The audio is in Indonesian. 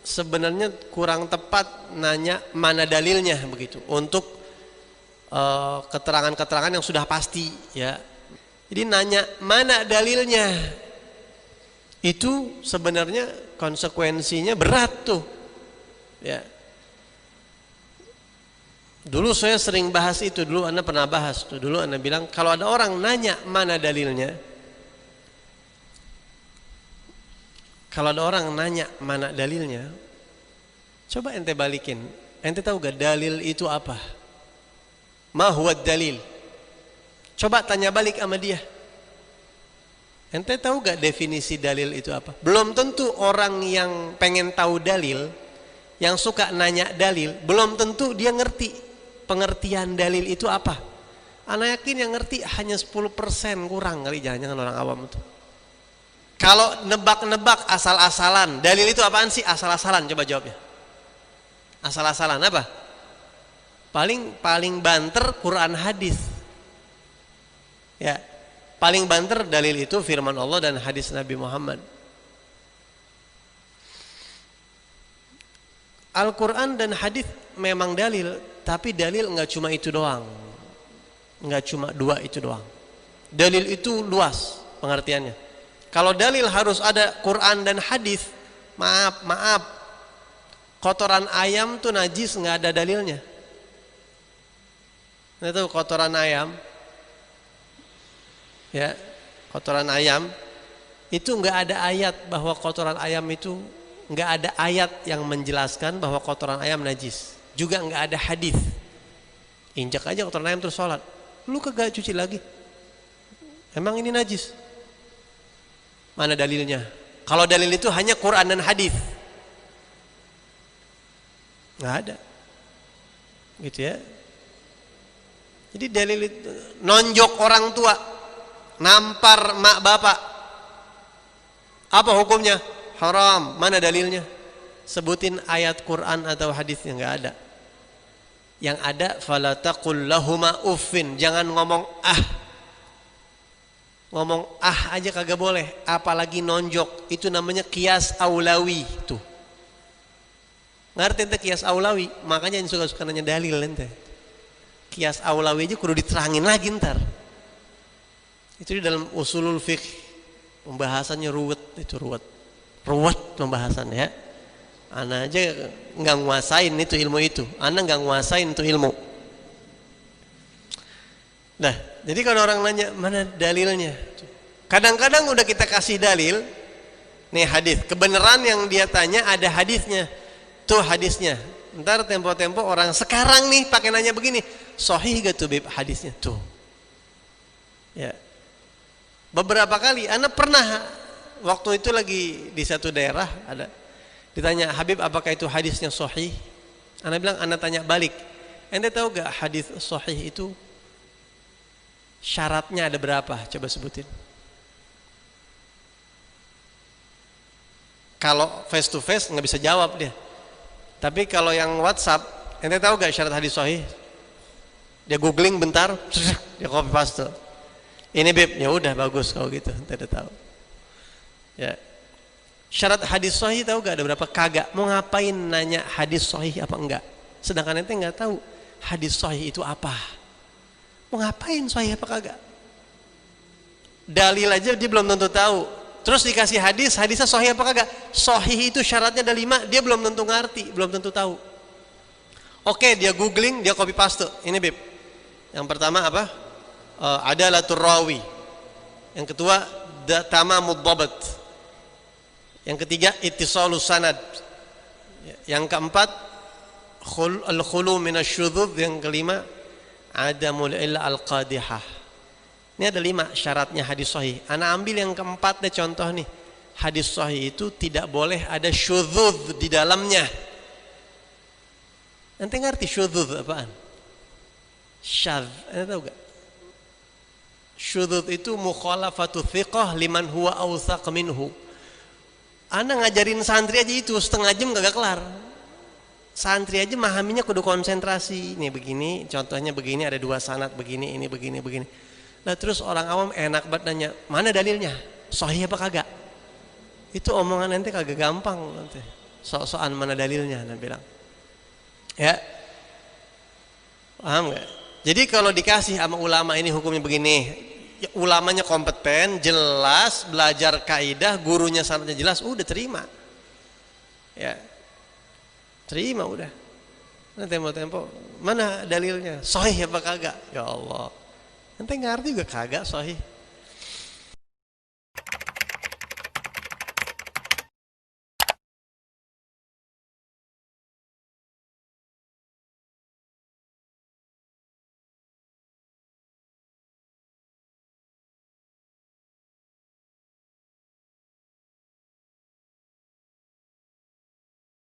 sebenarnya kurang tepat nanya mana dalilnya begitu untuk keterangan-keterangan yang sudah pasti ya. Jadi nanya mana dalilnya itu sebenarnya konsekuensinya berat tuh ya. Dulu saya sering bahas itu, dulu Anda pernah bahas tuh. Dulu Anda bilang kalau ada orang nanya mana dalilnya, kalau ada orang nanya mana dalilnya, coba ente balikin. Ente tahu gak dalil itu apa? Ma huwa dalil? Coba tanya balik sama dia. Ente tahu gak definisi dalil itu apa? Belum tentu orang yang pengen tahu dalil, yang suka nanya dalil, belum tentu dia ngerti pengertian dalil itu apa. Anak yakin yang ngerti hanya 10% kurang kali, jangan orang awam itu. Kalau nebak-nebak asal-asalan, dalil itu apaan sih? Asal-asalan, coba jawabnya. Asal-asalan apa? Paling banter Quran hadis. Ya, paling banter dalil itu firman Allah dan hadis Nabi Muhammad. Al-Quran dan hadis memang dalil, tapi dalil enggak cuma itu doang. Enggak cuma dua itu doang. Dalil itu luas pengertiannya. Kalau dalil harus ada Quran dan hadis, maaf. Kotoran ayam tuh najis enggak ada dalilnya. Itu kotoran ayam. Ya, kotoran ayam itu enggak ada ayat bahwa kotoran ayam itu, enggak ada ayat yang menjelaskan bahwa kotoran ayam najis. Juga enggak ada hadis. Injak aja kotoran ayam terus sholat, lu kagak cuci lagi. Emang ini najis? Mana dalilnya? Kalau dalil itu hanya Quran dan hadis, enggak ada. Gitu ya. Jadi dalil itu nonjok orang tua, nampar mak bapak, apa hukumnya? Haram. Mana dalilnya? Sebutin ayat Quran atau hadis yang enggak ada. Yang ada fala taqul lahuma uffin, jangan ngomong ah. Ngomong ah aja kagak boleh, apalagi nonjok. Itu namanya qiyas aulawi tuh. Ngerti ente qiyas aulawi? Makanya yang suka-suka nanya dalil ente. Qiyas aulawi aja kudu diterangin lagi ntar. Itu di dalam usulul fiqh. Pembahasannya ruwet, itu ruwet. Ruwet pembahasannya ya. Ana aja nggak nguasain itu ilmu itu. Ana nggak nguasain itu ilmu. Nah, jadi kalau orang nanya mana dalilnya, kadang-kadang udah kita kasih dalil, nih hadis, kebenaran yang dia tanya ada hadisnya, tuh hadisnya. Ntar tempo-tempo orang sekarang nih pakai nanya begini, sahih gak tuh beb hadisnya tuh. Ya, beberapa kali, Ana pernah waktu itu lagi di satu daerah ada. Ditanya, Habib apakah itu hadisnya sahih? Ana bilang, Ana tanya balik. Ente tahu gak hadis sahih itu syaratnya ada berapa? Coba sebutin. Kalau face to face nggak bisa jawab dia. Tapi kalau yang WhatsApp, ente tahu gak syarat hadis sahih? Dia googling bentar, dia copy paste. Ini beb, ya udah bagus kalau gitu, ente udah tahu. Ya. Syarat hadis sahih tahu gak ada berapa? Kagak. Mau ngapain nanya hadis sahih apa enggak? Sedangkan ente nggak tahu hadis sahih itu apa. Mau ngapain sahih apa kagak? Dalil aja dia belum tentu tahu. Terus dikasih hadis, hadisnya sahih apa kagak? Sahih itu syaratnya ada 5, dia belum tentu ngerti, belum tentu tahu. Oke, dia googling, dia copy paste. Ini beb. Yang pertama apa? Adalatul rawi. Yang kedua tamamud dhabt. Yang ketiga ittisalus sanad. Yang keempat al-khulu minasyudzudz. Yang kelima adamul illa al-qadihah. Ini ada 5 syaratnya hadis sahih. Ana ambil yang keempat deh contoh nih. Hadis sahih itu tidak boleh ada syudzudz di dalamnya. Nanti ngerti syudzudz apaan? Syadz, Anda tahu gak? Syudzudz itu mukhalafatu thiqah liman huwa awthaq minhu. Anda ngajarin santri aja itu setengah jam gak kelar. Santri aja memahaminya kudu konsentrasi. Nih begini, contohnya begini, ada 2 sanad begini, ini begini, begini. Nah terus orang awam enak banget nanya, mana dalilnya? Sahih apa kagak? Itu omongan nanti kagak gampang nanti. sok-sokan mana dalilnya, Anda bilang. Ya. Paham nggak? Jadi kalau dikasih sama ulama ini hukumnya begini, ya, ulamanya kompeten, jelas, belajar kaidah, gurunya sanadnya jelas, udah terima. Ya. Terima udah. Nah, tempo-tempo, mana dalilnya? Sahih apa kagak? Ya Allah. Ente ngerti juga kagak sahih.